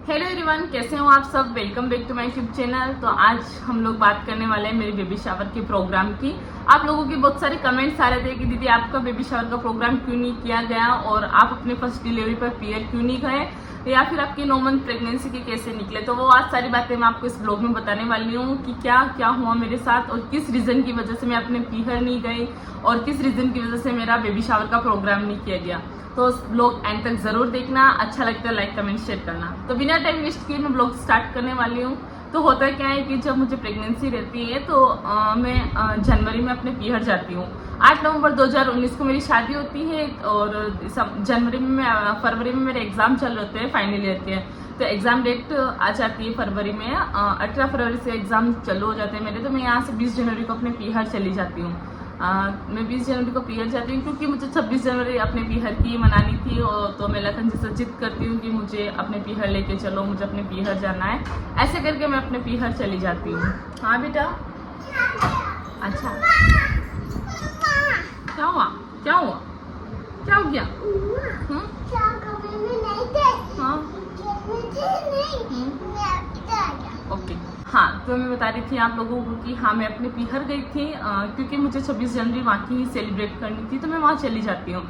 Hello everyone, कैसे हो आप सब। Welcome back to my YouTube channel. तो आज हम लोग बात करने वाले हैं मेरे बेबी शावर के प्रोग्राम की। आप लोगों के बहुत सारे कमेंट्स आ रहे थे कि दीदी आपका बेबी शावर का प्रोग्राम क्यों नहीं किया गया और आप अपने फर्स्ट डिलीवरी पर पीयर क्यों नहीं गए, या फिर आपकी 9 मंथ प्रेगनेंसी के कैसे निकले। तो वो आज सारी बातें मैं आपको इस ब्लॉग में बताने वाली हूँ कि क्या क्या हुआ मेरे साथ और किस रीजन की वजह से मैं अपने पीहर नहीं गई और किस रीजन की वजह से मेरा बेबी शावर का प्रोग्राम नहीं किया गया। तो ब्लॉग एंड तक जरूर देखना, अच्छा लगता है लाइक कमेंट शेयर करना। तो बिना टाइम वेस्ट किए मैं ब्लॉग स्टार्ट करने वाली हूँ। तो होता क्या है कि जब मुझे प्रेगनेंसी रहती है तो मैं जनवरी में अपने पीहर जाती हूँ। 8 नवंबर 2019 को मेरी शादी होती है और जनवरी में फरवरी में मेरे एग्जाम चल रहे होते हैं, फाइनल ईयर के। तो एग्जाम डेट आ जाती है फरवरी में, 18 फरवरी से एग्जाम चालू हो जाते हैं मेरे। तो मैं यहाँ से 20 जनवरी को अपने पीहर चली जाती हूँ। मैं 20 जनवरी को पीहर जाती हूँ क्योंकि मुझे 26 जनवरी अपने पीहर की मनानी थी। और तो मैं लखन जी से जिद करती हूँ कि मुझे अपने पीहर लेके चलो, मुझे अपने पीहर जाना है। ऐसे करके मैं अपने पीहर चली जाती हूँ। हाँ बेटा, अच्छा क्या हुआ, क्या हुआ, क्या हो गया? हाँ ओके। हाँ, तो मैं बता रही थी आप लोगों को कि हाँ मैं अपने पीहर गई थी क्योंकि मुझे 26 जनवरी वहाँ की ही सेलिब्रेट करनी थी। तो मैं वहाँ चली जाती हूँ,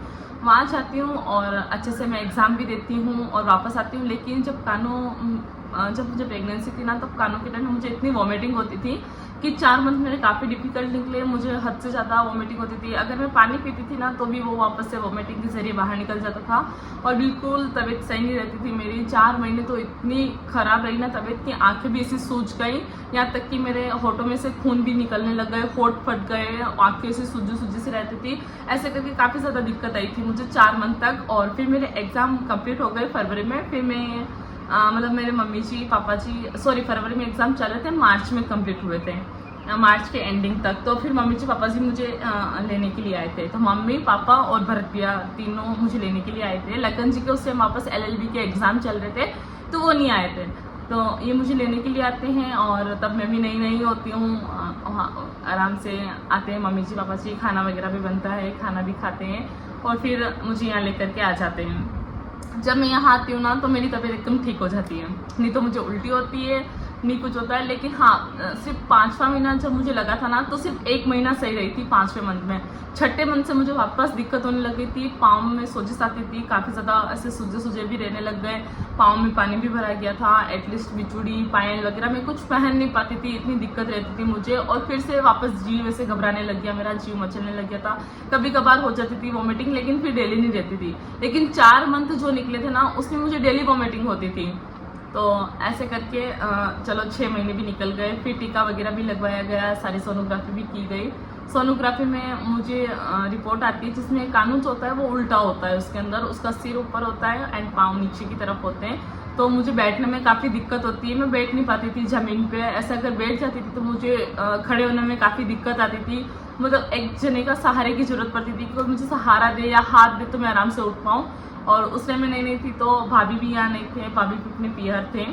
वहाँ जाती हूँ और अच्छे से मैं एग्ज़ाम भी देती हूँ और वापस आती हूँ। लेकिन जब मुझे प्रेगनेंसी थी ना, तब कानों के टाइम में मुझे इतनी वॉमिटिंग होती थी कि 4 मंथ मेरे काफ़ी डिफिकल्ट निकले। मुझे हद से ज़्यादा वॉमिटिंग होती थी। अगर मैं पानी पीती थी ना तो भी वो वापस से वॉमिटिंग के जरिए बाहर निकल जाता था और बिल्कुल तबीयत सही नहीं रहती थी मेरी। 4 महीने तो इतनी ख़राब रही ना तबीयत की, आंखें भी ऐसी सूज गई, यहाँ तक कि मेरे होठों में से खून भी निकलने लग गए, होठ फट गए, आंखें ऐसी सूजी से रहती थी। ऐसे करके काफ़ी ज़्यादा दिक्कत आई थी मुझे 4 मंथ तक। और फिर मेरे एग्ज़ाम कंप्लीट हो गए फरवरी में। फिर मैं मतलब मेरे मम्मी जी पापा जी फरवरी में एग्ज़ाम चल रहे थे, मार्च में कंप्लीट हुए थे, मार्च के एंडिंग तक। तो फिर मम्मी जी पापा जी मुझे लेने के लिए आए थे। तो मम्मी पापा और भरत भैया तीनों मुझे लेने के लिए आए थे। लखन जी के उस टाइम वापस LLB के एग्ज़ाम चल रहे थे तो वो नहीं आए थे। तो ये मुझे लेने के लिए आते हैं और तब मैं भी नई नई होती हूँ। आराम से आते हैं मम्मी जी पापा जी, खाना वगैरह भी बनता है, खाना भी खाते हैं और फिर मुझे यहाँ लेकर के आ जाते हैं। जब मैं यहाँ आती हूँ ना तो मेरी तबीयत एकदम ठीक हो जाती है, नहीं तो मुझे उल्टी होती है, नहीं कुछ होता है। लेकिन हाँ, सिर्फ 5वां महीना जब मुझे लगा था ना तो सिर्फ 1 महीना सही रही थी 5वें मंथ में। 6ठे मंथ से मुझे वापस दिक्कत होने लगी थी, पाँव में सोजिश आती थी, काफ़ी ज़्यादा ऐसे सूजे भी रहने लग गए, पाँव में पानी भी भरा गया था। एटलीस्ट बिचूड़ी पायल वगैरह मैं कुछ पहन नहीं पाती थी, इतनी दिक्कत रहती थी मुझे। और फिर से वापस जीव वैसे घबराने लग गया, मेरा जीव मचलने लग गया था, कभी कभार हो जाती थी वॉमिटिंग, लेकिन फिर डेली नहीं रहती थी। लेकिन 4 मंथ जो निकले थे ना उसमें मुझे डेली वॉमिटिंग होती थी। तो ऐसे करके चलो 6 महीने भी निकल गए। फिर टीका वगैरह भी लगवाया गया, सारी सोनोग्राफी भी की गई। सोनोग्राफी में मुझे रिपोर्ट आती है जिसमें कानून जो होता है वो उल्टा होता है, उसके अंदर उसका सिर ऊपर होता है एंड पाँव नीचे की तरफ होते हैं। तो मुझे बैठने में काफ़ी दिक्कत होती है, मैं बैठ नहीं पाती थी ज़मीन पे। ऐसा अगर बैठ जाती थी तो मुझे खड़े होने में काफ़ी दिक्कत आती थी। मतलब एक जने का सहारे की ज़रूरत पड़ती थी कि कोई मुझे सहारा दे या हाथ दे तो मैं आराम से उठ पाऊँ। और उस टाइम में नहीं थी तो भाभी भी यहाँ नहीं थे, भाभी भी अपने पीहर थे,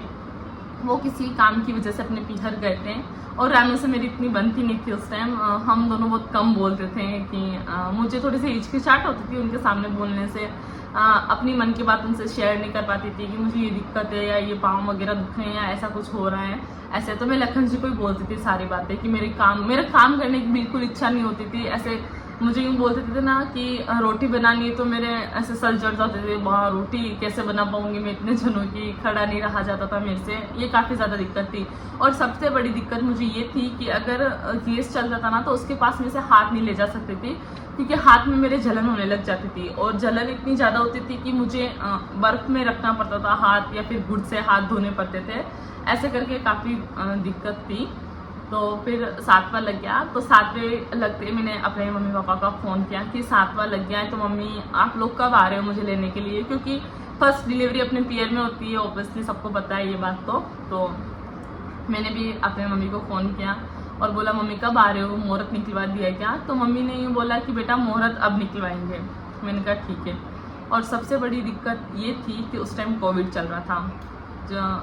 वो किसी काम की वजह से अपने पीहर गए थे। और रानू से मेरी इतनी बनती नहीं थी उस टाइम, हम दोनों बहुत कम बोलते थे कि मुझे थोड़ी सी हिचकिचाहट होती थी उनके सामने बोलने से। अपनी मन की बात उनसे शेयर नहीं कर पाती थी कि मुझे ये दिक्कत है या ये पाँव वगैरह दुख रहे हैं या ऐसा कुछ हो रहा है। ऐसे तो मैं लखन जी को ही बोलती थी सारी बातें कि मेरा काम करने की बिल्कुल इच्छा नहीं होती थी। ऐसे मुझे यूँ बोलते थे ना कि रोटी बनानी है तो मेरे ऐसे सर जड़ जाते थे, वहाँ रोटी कैसे बना पाऊँगी मैं इतने जनों की, खड़ा नहीं रहा जाता था मेरे से। ये काफ़ी ज़्यादा दिक्कत थी। और सबसे बड़ी दिक्कत मुझे ये थी कि अगर गैस चल जाता ना तो उसके पास में से हाथ नहीं ले जा सकती थी क्योंकि हाथ में मेरे जलन होने लग जाती थी। और जलन इतनी ज़्यादा होती थी कि मुझे बर्फ़ में रखना पड़ता था हाथ, या फिर गुड़ से हाथ धोने पड़ते थे। ऐसे करके काफ़ी दिक्कत थी। तो फिर 7वां लग गया। तो 7वें लगते मैंने अपने मम्मी पापा का फ़ोन किया कि 7वां लग गया है तो मम्मी आप लोग कब आ रहे हो मुझे लेने के लिए, क्योंकि फर्स्ट डिलीवरी अपने पीयर में होती है, ऑब्वियसली सबको पता है ये बात। तो मैंने भी अपने मम्मी को फ़ोन किया और बोला मम्मी कब आ रहे हो, मुहूर्त निकलवा दिया क्या? तो मम्मी ने यूँ बोला कि बेटा मुहूर्त अब निकलवाएंगे। मैंने कहा ठीक है। और सबसे बड़ी दिक्कत ये थी कि उस टाइम कोविड चल रहा था,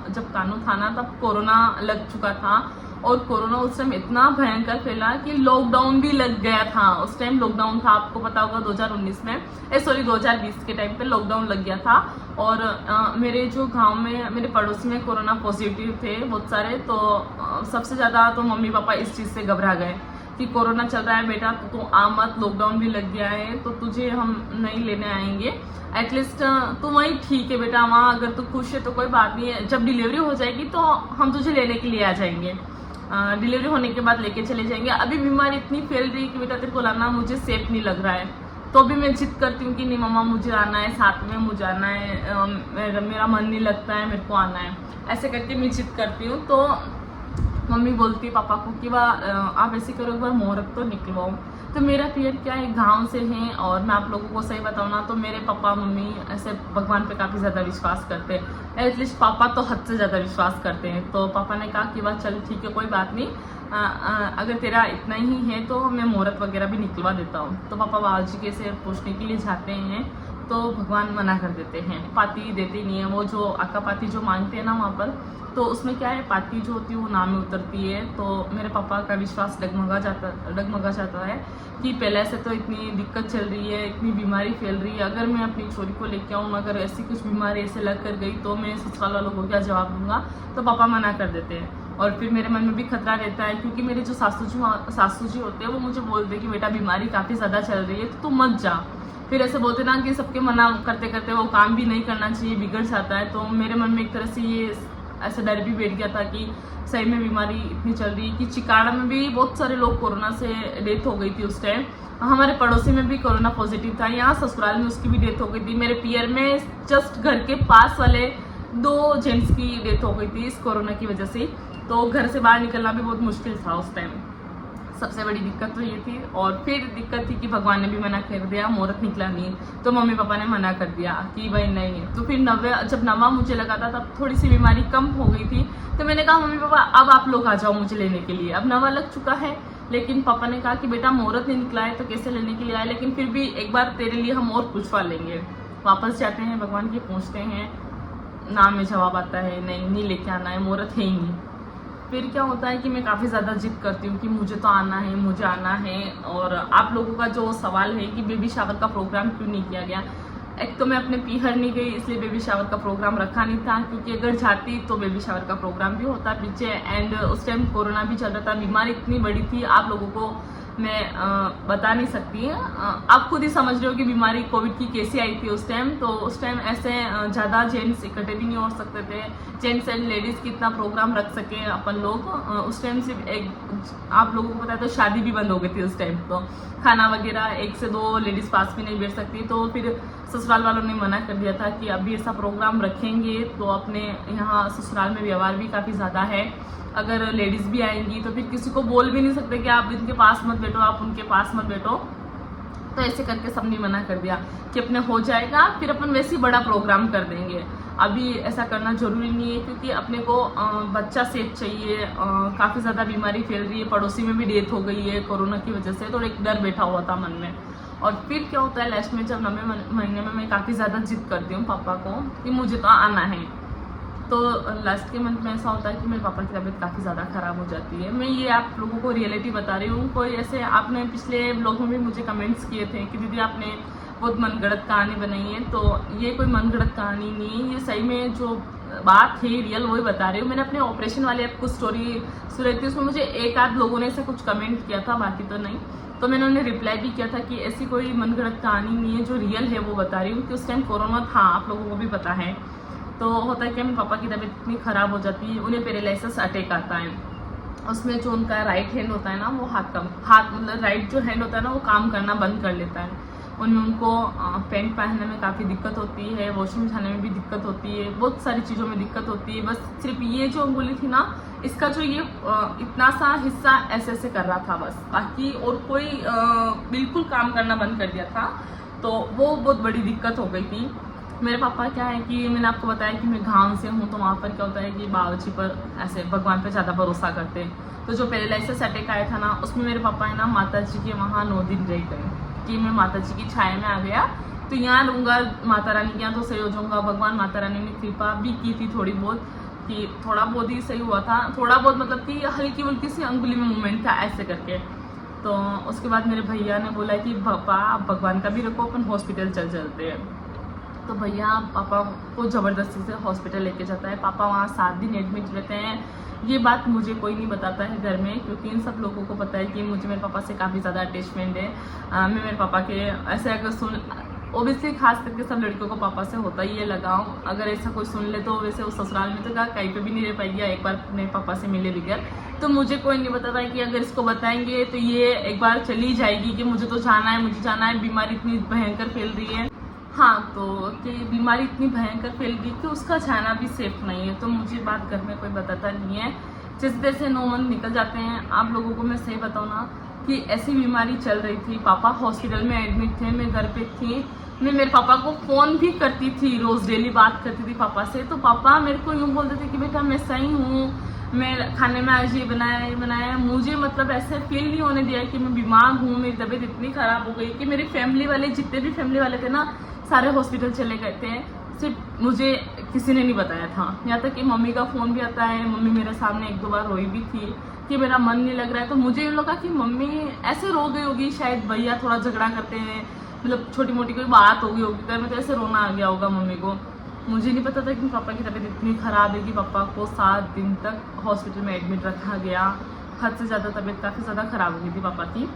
जब कानून था ना तब कोरोना लग चुका था। और कोरोना उस टाइम इतना भयंकर फैला कि लॉकडाउन भी लग गया था। उस टाइम लॉकडाउन था, आपको पता होगा 2019 में 2020 के टाइम पे लॉकडाउन लग गया था। और मेरे जो गांव में मेरे पड़ोसी में कोरोना पॉजिटिव थे बहुत सारे, तो सबसे ज़्यादा तो मम्मी पापा इस चीज़ से घबरा गए कि कोरोना चल रहा है बेटा, तो तू आ मत, लॉकडाउन भी लग गया है तो तुझे हम नहीं लेने आएंगे, एटलीस्ट तू वहीं ठीक है बेटा, वहाँ अगर तू खुश है तो कोई बात नहीं है, जब डिलीवरी हो जाएगी तो हम तुझे लेने के लिए आ जाएंगे, डिलीवरी होने के बाद लेके चले जाएंगे, अभी बीमारी इतनी फैल रही है कि बेटा तेरे को लाना मुझे सेफ नहीं लग रहा है। तो भी मैं जिद करती हूँ कि नहीं मम्मा मुझे आना है, साथ में मुझे आना है, मेरा मन नहीं लगता है, मेरे को आना है, ऐसे करके मैं जिद करती हूँ। तो मम्मी बोलती है पापा को कि वाह आप ऐसे करो, एक बार मुहूर्त तो निकलवाओ। तो मेरा पीरियड क्या है, गांव से हैं, और मैं आप लोगों को सही बताऊँ ना तो मेरे पापा मम्मी ऐसे भगवान पे काफ़ी ज़्यादा विश्वास करते हैं, एटलीस्ट पापा तो हद से ज़्यादा विश्वास करते हैं। तो पापा ने कहा कि वाह चल ठीक है कोई बात नहीं, अगर तेरा इतना ही है तो मैं मुहूर्त वगैरह भी निकलवा देता हूँ। तो पापा बाबा जी के से पूछने के लिए जाते हैं तो भगवान मना कर देते हैं, पाती देते नहीं है, वो जो आका पाती जो मांगते हैं ना वहाँ पर, तो उसमें क्या है पाती जो होती है वो नाम में उतरती है। तो मेरे पापा का विश्वास डगमगा जाता है कि पहले से तो इतनी दिक्कत चल रही है, इतनी बीमारी फैल रही है, अगर मैं अपनी छोरी को लेके आऊँ, अगर ऐसी कुछ बीमारी ऐसे लग कर गई तो मैं ससुराल वालों को क्या जवाब दूंगा। तो पापा मना कर देते हैं, और फिर मेरे मन में भी खतरा रहता है क्योंकि मेरे जो सासू जी होते हैं वो मुझे बोलते हैं कि बेटा बीमारी काफ़ी ज़्यादा चल रही है तो तू मत जा। फिर ऐसे बोलते ना कि सबके मना करते करते वो काम भी नहीं करना चाहिए, बिगड़ जाता है। तो मेरे मन में एक तरह से ये ऐसा डर भी बैठ गया था कि सही में बीमारी इतनी चल रही है कि चिकाड़ा में भी बहुत सारे लोग कोरोना से डेथ हो गई थी उस टाइम, हमारे पड़ोसी में भी कोरोना पॉजिटिव था, यहाँ ससुराल में उसकी भी डेथ हो गई थी, मेरे पियर में जस्ट घर के पास वाले 2 जेंट्स की डेथ हो गई थी इस कोरोना की वजह से। तो घर से बाहर निकलना भी बहुत मुश्किल था उस टाइम, सबसे बड़ी दिक्कत तो ये थी। और फिर दिक्कत थी कि भगवान ने भी मना कर दिया, मुहूर्त निकला नहीं, तो मम्मी पापा ने मना कर दिया कि भाई नहीं है। तो फिर जब नवा मुझे लगा था तब थोड़ी सी बीमारी कम हो गई थी, तो मैंने कहा मम्मी पापा अब आप लोग आ जाओ मुझे लेने के लिए, अब नवा लग चुका है। लेकिन पापा ने कहा कि बेटा मुहूर्त नहीं निकला है तो कैसे लेने के लिए आए, लेकिन फिर भी एक बार तेरे लिए हम और पूछवा लेंगे। वापस जाते हैं भगवान के पूछते हैं, ना में जवाब आता है नहीं लेके आना है, मुहूर्त है ही नहीं। फिर क्या होता है कि मैं काफ़ी ज़्यादा जिद करती हूँ कि मुझे तो आना है, मुझे आना है। और आप लोगों का जो सवाल है कि बेबी शावर का प्रोग्राम क्यों नहीं किया गया, एक तो मैं अपने पीहर नहीं गई इसलिए बेबी शावर का प्रोग्राम रखा नहीं था, क्योंकि अगर जाती तो बेबी शावर का प्रोग्राम भी होता पीछे। एंड उस टाइम कोरोना भी चल रहा था, बीमारी इतनी बड़ी थी आप लोगों को मैं बता नहीं सकती। आप खुद ही समझ रहे हो कि बीमारी कोविड की कैसी आई थी उस टाइम। तो उस टाइम ऐसे ज़्यादा जेंट्स इकट्ठे भी नहीं हो सकते थे, जेंट्स एंड लेडीज़ की इतना प्रोग्राम रख सके अपन लोग। उस टाइम सिर्फ एक, आप लोगों को पता है तो शादी भी बंद हो गई थी उस टाइम, तो खाना वगैरह 1 से 2 लेडीज़ पास भी नहीं बैठ सकती। तो फिर ससुराल वालों ने मना कर दिया था कि अभी ऐसा प्रोग्राम रखेंगे तो अपने यहाँ ससुराल में व्यवहार भी काफ़ी ज़्यादा है, अगर लेडीज़ भी आएंगी तो फिर किसी को बोल भी नहीं सकते कि आप इनके पास मत बैठो, आप उनके पास मत बैठो। तो ऐसे करके सबने मना कर दिया कि अपने हो जाएगा फिर अपन वैसे ही बड़ा प्रोग्राम कर देंगे, अभी ऐसा करना जरूरी नहीं है क्योंकि अपने को बच्चा सेफ चाहिए। काफ़ी ज़्यादा बीमारी फैल रही है, पड़ोसी में भी डेथ हो गई है कोरोना की वजह से, तो एक डर बैठा हुआ था मन में। और फिर क्या होता है लास्ट में जब 9वें महीने में मैं काफ़ी ज़्यादा जिद करती हूँ पापा को कि मुझे तो आना है, तो लास्ट के मंथ में ऐसा होता है कि मेरे पापा की तबीयत काफ़ी ज़्यादा ख़राब हो जाती है। मैं ये आप लोगों को रियलिटी बता रही हूँ, कोई ऐसे आपने पिछले ब्लॉग में भी मुझे कमेंट्स किए थे कि दीदी आपने बहुत मनगढ़ंत कहानी बनाई है, तो ये कोई मनगढ़ंत कहानी नहीं है, ये सही में जो बात है रियल वही बता रही हूँ। मैंने अपने ऑपरेशन वाले आपको स्टोरी सुनी थी, उसमें मुझे 1 आध लोगों ने ऐसा कुछ कमेंट किया था, बाकी तो नहीं। तो मैंने उन्हें रिप्लाई भी किया था कि ऐसी कोई मनगढ़ंत कहानी नहीं है, जो रियल है वो बता रही हूँ कि उस टाइम कोरोना था, आप लोगों को भी पता है। तो होता है कि मेरे पापा की तबीयत इतनी ख़राब हो जाती है, उन्हें पैरालिसिस अटैक आता है, उसमें जो उनका राइट हैंड होता है ना वो हाथ मतलब राइट जो हैंड होता है ना वो काम करना बंद कर लेता है। उनमें उनको पैंट पहनने में काफ़ी दिक्कत होती है, वॉशरूम जाने में भी दिक्कत होती है, बहुत सारी चीज़ों में दिक्कत होती है। बस सिर्फ ये जो उंगली थी ना, इसका जो ये इतना सा हिस्सा ऐसे ऐसे कर रहा था बस, बाकी और कोई बिल्कुल काम करना बंद कर दिया था। तो वो बहुत बड़ी दिक्कत हो गई थी। मेरे पापा क्या है कि मैंने आपको बताया कि मैं गांव से हूँ, तो वहाँ पर क्या होता है कि बावर्ची पर ऐसे भगवान पर ज़्यादा भरोसा करते हैं। तो जो पैरालिसिस अटैक आया था ना, उसमें मेरे पापा है ना माता जी के वहाँ 9 दिन रह गए कि मैं माता जी की छाया में आ गया, तो यहाँ रहूँगा, माता रानी के यहाँ तो सही हो जाऊँगा। भगवान माता रानी ने कृपा भी की थी थोड़ी बहुत, कि थोड़ा बहुत ही सही हुआ था, थोड़ा बहुत मतलब कि हल्की फुल्की सी अंगुली में मूवमेंट था ऐसे करके। तो उसके बाद मेरे भैया ने बोला कि पापा आप भगवान का भी रखो, अपन हॉस्पिटल चलते हैं। तो भैया पापा को ज़बरदस्ती से हॉस्पिटल लेके जाता है। पापा वहाँ 7 दिन एडमिट रहते हैं। ये बात मुझे कोई नहीं बताता है घर में, क्योंकि इन सब लोगों को पता है कि मुझे मेरे पापा से काफ़ी ज़्यादा अटैचमेंट है। मैं मेरे पापा के ऐसे अगर सुन ओबियसली खास करके सब लड़कियों को पापा से होता ही है लगाव। अगर ऐसा कोई सुन ले तो वैसे उस ससुराल में तो कहीं पे भी नहीं रह पाएगी एक बार अपने पापा से मिले बगैर। तो मुझे कोई नहीं बताता है कि अगर इसको बताएंगे तो ये एक बार चली जाएगी कि मुझे तो जाना है, मुझे जाना है। बीमारी इतनी भयंकर फैल रही है, हाँ, तो कि बीमारी इतनी भयंकर फैल रही कि उसका जाना भी सेफ नहीं है। तो मुझे बात घर में कोई बताता नहीं है। जिस तरह से 9 मंथ निकल जाते हैं, आप लोगों को मैं सही बताऊँ ना कि ऐसी बीमारी चल रही थी। पापा हॉस्पिटल में एडमिट थे, मैं घर पे थी। मैं मेरे पापा को फ़ोन भी करती थी, रोज़ डेली बात करती थी पापा से। तो पापा मेरे को यूँ बोलते थे कि बेटा मैं सही हूँ, मैं खाने में आज ये बनाया। मुझे मतलब ऐसे फील नहीं होने दिया कि मैं बीमार हूँ। मेरी तबीयत इतनी ख़राब हो गई कि मेरी फैमिली वाले, जितने भी फैमिली वाले थे ना, सारे हॉस्पिटल चले गए थे। सिर्फ मुझे किसी ने नहीं बताया था। यहाँ तक कि मम्मी का फ़ोन भी आता है। मम्मी मेरे सामने 1-2 बार रोई भी थी कि मेरा मन नहीं लग रहा है। तो मुझे यूँ लगा कि मम्मी ऐसे रो गई होगी, शायद भैया थोड़ा झगड़ा करते हैं, मतलब छोटी मोटी कोई बात हो गई होगी घर में, तो ऐसे रोना आ गया होगा मम्मी को। मुझे नहीं पता था कि पापा की तबीयत इतनी ख़राब है कि पापा को 7 दिन तक हॉस्पिटल में एडमिट रखा गया। हद से ज़्यादा तबीयत काफ़ी ज़्यादा ख़राब हो गई थी पापा की।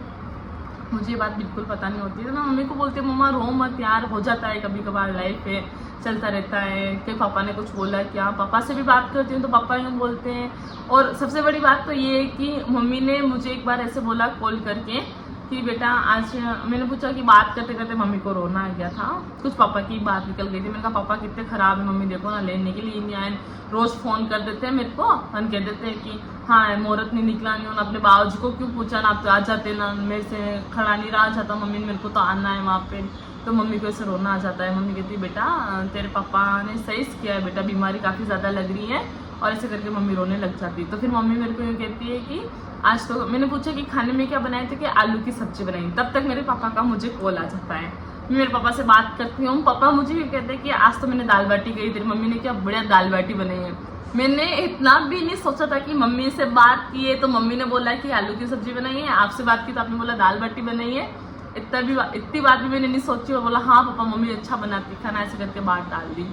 मुझे ये बात बिल्कुल पता नहीं होती है। तो मैं मम्मी को बोलती हूँ मम्मा रो मत यार, हो जाता है कभी कभार, लाइफ है, चलता रहता है। कि पापा ने कुछ बोला क्या? पापा से भी बात करती हूँ तो पापा यूँ बोलते हैं। और सबसे बड़ी बात तो ये है कि मम्मी ने मुझे एक बार ऐसे बोला कॉल करके कि बेटा आज, मैंने पूछा कि बात करते करते मम्मी को रोना आ गया था, कुछ पापा की बात निकल गई थी। मैंने कहा पापा कितने ख़राब है, मम्मी देखो ना लेने के लिए नहीं आए, रोज़ फ़ोन कर देते हैं मेरे को और कह देते हैं कि हाँ मुहूर्त नहीं निकला, नहीं उन्होंने अपने बाबूजी को क्यों पूछा ना, आप तो आ जाते ना, मेरे से खड़ा नहीं रहा जाता मम्मी, मेरे को तो आना है वहाँ पे। तो मम्मी को ऐसे रोना आ जाता है। मम्मी कहती है बेटा तेरे पापा ने सही किया है बेटा, बीमारी काफ़ी ज़्यादा लग रही है, और ऐसे करके मम्मी रोने लग जाती है। तो फिर मम्मी मेरे को यूँ कहती है कि आज तो मैंने पूछा कि खाने में क्या बनाए थे, कि आलू की सब्जी बनाई। तब तक मेरे पापा का मुझे कॉल आ जाता है। मैं मेरे पापा से बात करती हूँ, पापा मुझे ये कहते हैं कि आज तो मैंने दाल बाटी कही, तेरी मम्मी ने क्या बढ़िया दाल बाटी बनाई है। मैंने इतना भी नहीं सोचा था कि मम्मी से बात की है तो मम्मी ने बोला कि आलू की सब्जी बनाई है, आपसे बात की तो आपने बोला दाल बाटी बनाई है। इतनी बात भी मैंने नहीं सोची और बोला हाँ पापा मम्मी अच्छा बनाती खाना, ऐसे करके बात डाल दी।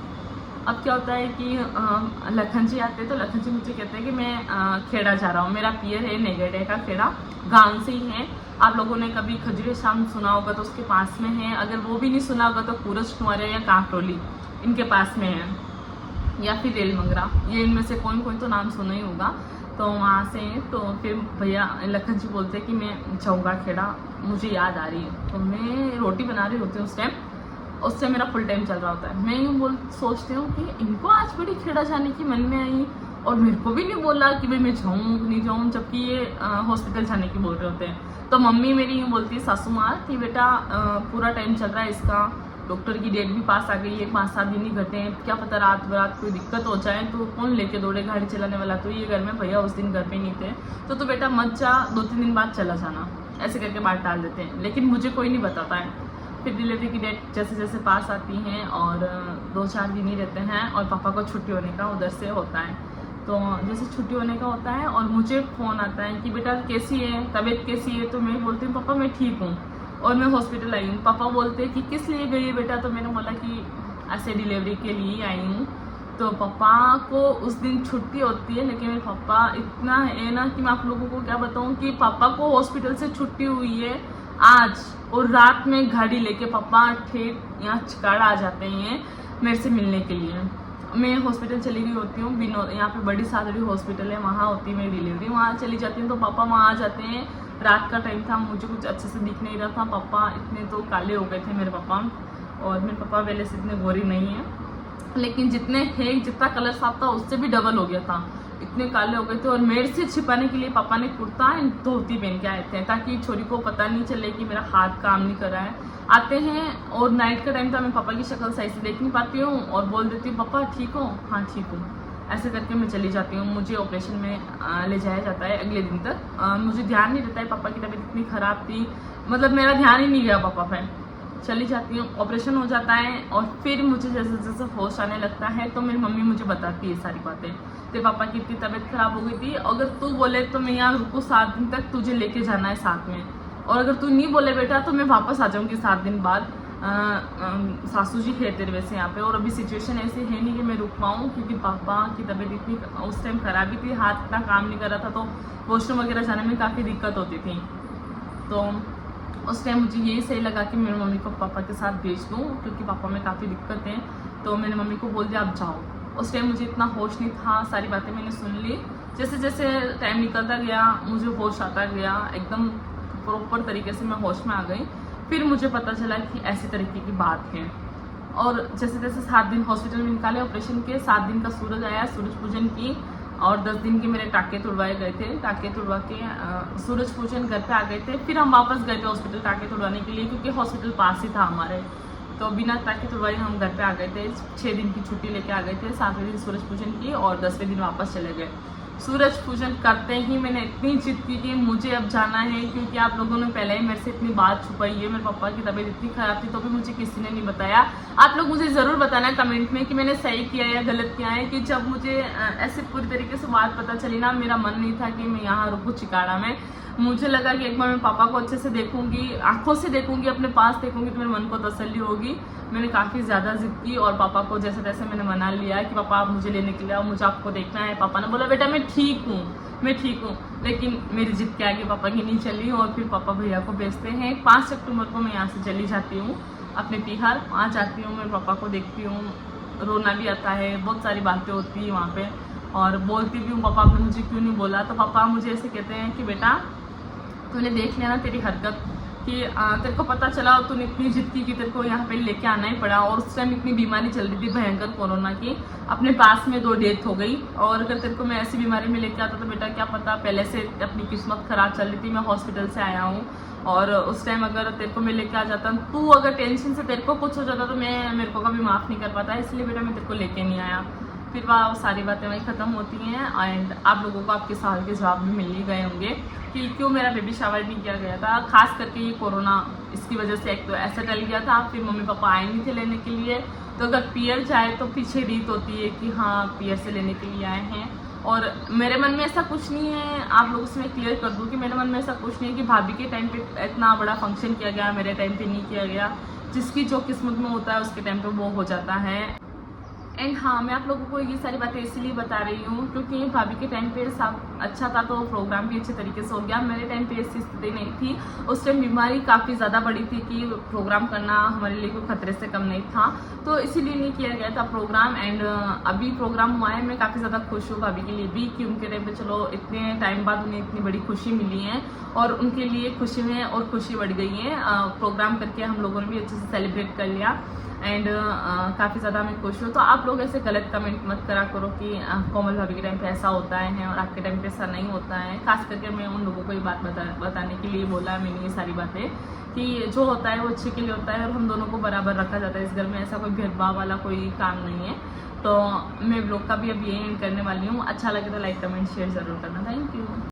अब क्या होता है कि लखन जी आते हैं तो लखन जी मुझे कहते हैं कि मैं खेड़ा जा रहा हूँ। मेरा पियर है नेगेडे का खेड़ा, गांव से ही है। आप लोगों ने कभी खजूरे शाम सुना होगा तो उसके पास में है, अगर वो भी नहीं सुना होगा तो पूरज कुंवरे या कांकरोली इनके पास में है, या फिर रेलमंगरा, ये इनमें से कोई तो नाम सुना ही होगा। तो वहाँ से तो फिर भैया लखन जी बोलते हैं कि मैं जाऊँगा खेड़ा, मुझे याद आ रही है। तो मैं रोटी बना रही होती हूँ उससे मेरा फुल टाइम चल रहा होता है। मैं यूँ सोचती हूँ कि इनको आज बड़ी खेड़ा जाने की मन में आई और मेरे को भी नहीं बोला कि भाई मैं जाऊँ नहीं जाऊँ, जबकि ये हॉस्पिटल जाने की बोल रहे होते हैं। तो मम्मी मेरी यूँ बोलती है सासू माँ कि बेटा पूरा टाइम चल रहा है इसका, डॉक्टर की डेट भी पास आ गई है, 5-7 दिन ही घटे हैं, क्या पता रात बरात कोई दिक्कत हो जाए तो कौन लेके दौड़े, गाड़ी चलाने वाला तो ये घर में, भैया उस दिन घर पे नहीं थे, तो बेटा मत जा, 2-3 दिन बाद चला जाना, ऐसे करके बात टाल देते हैं। लेकिन मुझे कोई नहीं बताता है। फिर डिलीवरी की डेट जैसे जैसे पास आती हैं और 2-4 दिन ही रहते हैं और पापा को छुट्टी होने का उधर से होता है। तो जैसे छुट्टी होने का होता है और मुझे फ़ोन आता है कि बेटा कैसी है, तबीयत कैसी है, तो मैं बोलती हूँ पापा मैं ठीक हूँ और मैं हॉस्पिटल आई हूँ। पापा बोलते हैं कि किस लिए गई है बेटा, तो मैंने बोला कि ऐसे डिलीवरी के लिए आई हूँ। तो पापा को उस दिन छुट्टी होती है, लेकिन मेरे पापा इतना है ना कि मैं आप लोगों को क्या बताऊँ कि पापा को हॉस्पिटल से छुट्टी हुई है आज, और रात में गाड़ी लेके पापा ठेठ यहाँ चिकाड़ा आ जाते हैं मेरे से मिलने के लिए। मैं हॉस्पिटल चली गई होती हूँ, यहाँ पे बड़ी सादड़ी हॉस्पिटल है, वहाँ होती है मेरी डिलीवरी, वहाँ चली जाती हूँ। तो पापा वहाँ आ जाते हैं, रात का टाइम था, मुझे कुछ अच्छे से दिख नहीं रहा था। पापा इतने तो काले हो गए थे मेरे पापा, और मेरे पापा पहले से इतने गोरी नहीं है, लेकिन जितना कलर साफ था उससे भी डबल हो गया था, इतने काले हो गए थे। और मेरे से छिपाने के लिए पापा ने कुर्ता एंड धोती पहन के आए थे, ताकि छोरी को पता नहीं चले कि मेरा हाथ काम नहीं कर रहा है। आते हैं और नाइट का टाइम था, मैं पापा की शक्ल सही से देख नहीं पाती हूँ और बोल देती हूँ पापा ठीक हो, हाँ ठीक हूँ, ऐसे करके मैं चली जाती हूँ। मुझे ऑपरेशन में ले जाया जाता है अगले दिन तक। मुझे ध्यान नहीं रहता है, पापा की तबीयत इतनी ख़राब थी, मतलब मेरा ध्यान ही नहीं गया पापा पे। चली जाती हूँ, ऑपरेशन हो जाता है और फिर मुझे जैसे जैसे होश आने लगता है तो मेरी मम्मी मुझे बताती है सारी बातें। तेरे पापा की इतनी तबीयत खराब हो गई थी, अगर तू बोले तो मैं यहाँ रुकूँ 7 दिन तक, तुझे लेके जाना है साथ में, और अगर तू नहीं बोले बेटा तो मैं वापस आ जाऊँगी 7 दिन बाद। सासू जी है तेरे वैसे यहाँ पे, और अभी सिचुएशन ऐसी है नहीं कि मैं रुक पाऊँ, क्योंकि पापा की तबीयत इतनी उस टाइम ख़राब ही थी, हाथ इतना काम नहीं कर रहा था, तो वॉशरूम वगैरह जाने में काफ़ी दिक्कत होती थी। तो उस टाइम मुझे यही सही लगा कि मेरी मम्मी को पापा के साथ भेज दूँ, क्योंकि पापा में काफ़ी दिक्कत है। तो मैंने मम्मी को बोल दिया आप जाओ। उस टाइम मुझे इतना होश नहीं था, सारी बातें मैंने सुन ली। जैसे जैसे टाइम निकलता गया मुझे होश आता गया, एकदम प्रॉपर तरीके से मैं होश में आ गई। फिर मुझे पता चला कि ऐसी तरीके की बात है। और जैसे जैसे 7 दिन हॉस्पिटल में निकाले ऑपरेशन के, 7 दिन का सूरज आया, सूरज पूजन की, और 10 दिन के मेरे टाँके तुड़वाए गए थे। टाँके तुड़वा के सूरज पूजन घर पे आ गए थे। फिर हम वापस गए थे हॉस्पिटल टाँके तुड़वाने के लिए, क्योंकि हॉस्पिटल पास ही था हमारे। तो बिना टाँके तुड़वाए हम घर पे आ गए थे। 6 दिन की छुट्टी लेके आ गए थे। 7वें दिन सूरज पूजन की और 10वें दिन वापस चले गए। सूरज पूजन करते ही मैंने इतनी जिद की कि मुझे अब जाना है, क्योंकि आप लोगों ने पहले ही मेरे से इतनी बात छुपाई है। मेरे पापा की तबीयत इतनी ख़राब थी तो भी मुझे किसी ने नहीं बताया। आप लोग मुझे ज़रूर बताना कमेंट में कि मैंने सही किया या गलत किया है। कि जब मुझे ऐसे पूरी तरीके से बात पता चली ना, मेरा मन नहीं था कि मैं यहाँ रुकूँ चिकाड़ा में। मुझे लगा कि एक बार मैं पापा को अच्छे से देखूंगी, आंखों से देखूंगी, अपने पास देखूंगी तो मेरे मन को तसल्ली होगी। मैंने काफ़ी ज़्यादा जिद की और पापा को जैसे तैसे मैंने मना लिया कि पापा आप मुझे लेने के लिए आओ, मुझे आपको देखना है। पापा ने बोला बेटा मैं ठीक हूँ, मैं ठीक हूँ। लेकिन मेरी जिद के आगे पापा की नहीं चली और फिर पापा भैया को भेजते हैं। 5 अक्टूबर को मैं यहाँ से चली जाती हूँ अपने बिहार। वहाँ जाती हूँ, मैं पापा को देखती हूँ, रोना भी आता है, बहुत सारी बातें होती है वहाँ पे, और बोलती भी हूँ पापा आपने मुझे क्यों नहीं बोला। तो पापा मुझे ऐसे कहते हैं कि बेटा तूने देख लिया ना तेरी हरकत, कि तेरे को पता चला तूने इतनी जिद की कि तेरे को यहाँ पे लेके आना ही पड़ा। और उस टाइम इतनी बीमारी चल रही थी भयंकर कोरोना की, अपने पास में 2 डेथ हो गई। और अगर तेरे को मैं ऐसी बीमारी में लेके आता तो बेटा क्या पता, पहले से अपनी किस्मत ख़राब चल रही थी, मैं हॉस्पिटल से आया हूँ। और उस टाइम अगर तेरे को मैं लेके आ जाता, तू अगर टेंशन से तेरे को कुछ हो जाता तो मैं मेरे को कभी माफ़ नहीं कर पाता, इसलिए बेटा मैं तेरे को लेके नहीं आया। फिर वह सारी बातें वहीं ख़त्म होती हैं। एंड आप लोगों को आपके सवाल के जवाब भी मिल ही गए होंगे कि क्यों मेरा बेबी शावर नहीं किया गया था। खास करके ये कोरोना, इसकी वजह से एक तो ऐसा टल गया था, फिर मम्मी पापा आए नहीं थे लेने के लिए। तो अगर पीयर जाए तो पीछे रीत होती है कि हाँ पीयर से लेने के लिए आए हैं। और मेरे मन में ऐसा कुछ नहीं है, आप लोगों से मैं क्लियर कर दूँ कि मेरे मन में ऐसा कुछ नहीं है कि भाभी के टाइम पे इतना बड़ा फंक्शन किया गया, मेरे टाइम पे नहीं किया गया। जिसकी जो किस्मत में होता है उसके टाइम पे वो हो जाता है। एंड हाँ, मैं आप लोगों को ये सारी बातें इसलिए बता रही हूँ क्योंकि भाभी के टाइम पे सब अच्छा था तो प्रोग्राम भी अच्छे तरीके से हो गया। मेरे टाइम पे ऐसी स्थिति नहीं थी, उस टाइम बीमारी काफ़ी ज़्यादा बड़ी थी कि प्रोग्राम करना हमारे लिए कोई खतरे से कम नहीं था, तो इसीलिए नहीं किया गया था प्रोग्राम। एंड अभी प्रोग्राम हुआ है, मैं काफ़ी ज़्यादा खुश हूँ भाभी के लिए भी कि उनके टाइम पर चलो इतने टाइम बाद उन्हें इतनी बड़ी खुशी मिली है और उनके लिए खुशी में और खुशी बढ़ गई है। प्रोग्राम करके हम लोगों ने भी अच्छे से सेलिब्रेट कर लिया एंड काफ़ी ज़्यादा मैं खुश हूँ। तो आप लोग ऐसे गलत कमेंट मत करा करो कि कोमल भाभी के टाइम पे ऐसा होता है और आपके टाइम पे ऐसा नहीं होता है। खास करके मैं उन लोगों को ये बात बताने के लिए बोला मैंने ये सारी बातें कि जो होता है वो अच्छे के लिए होता है और हम दोनों को बराबर रखा जाता है। इस घर में ऐसा कोई भेदभाव वाला कोई काम नहीं है। तो मैं ब्लॉग का भी अब यही एंड करने वाली हूँ। अच्छा लगे तो लाइक कमेंट शेयर ज़रूर करना। Thank you.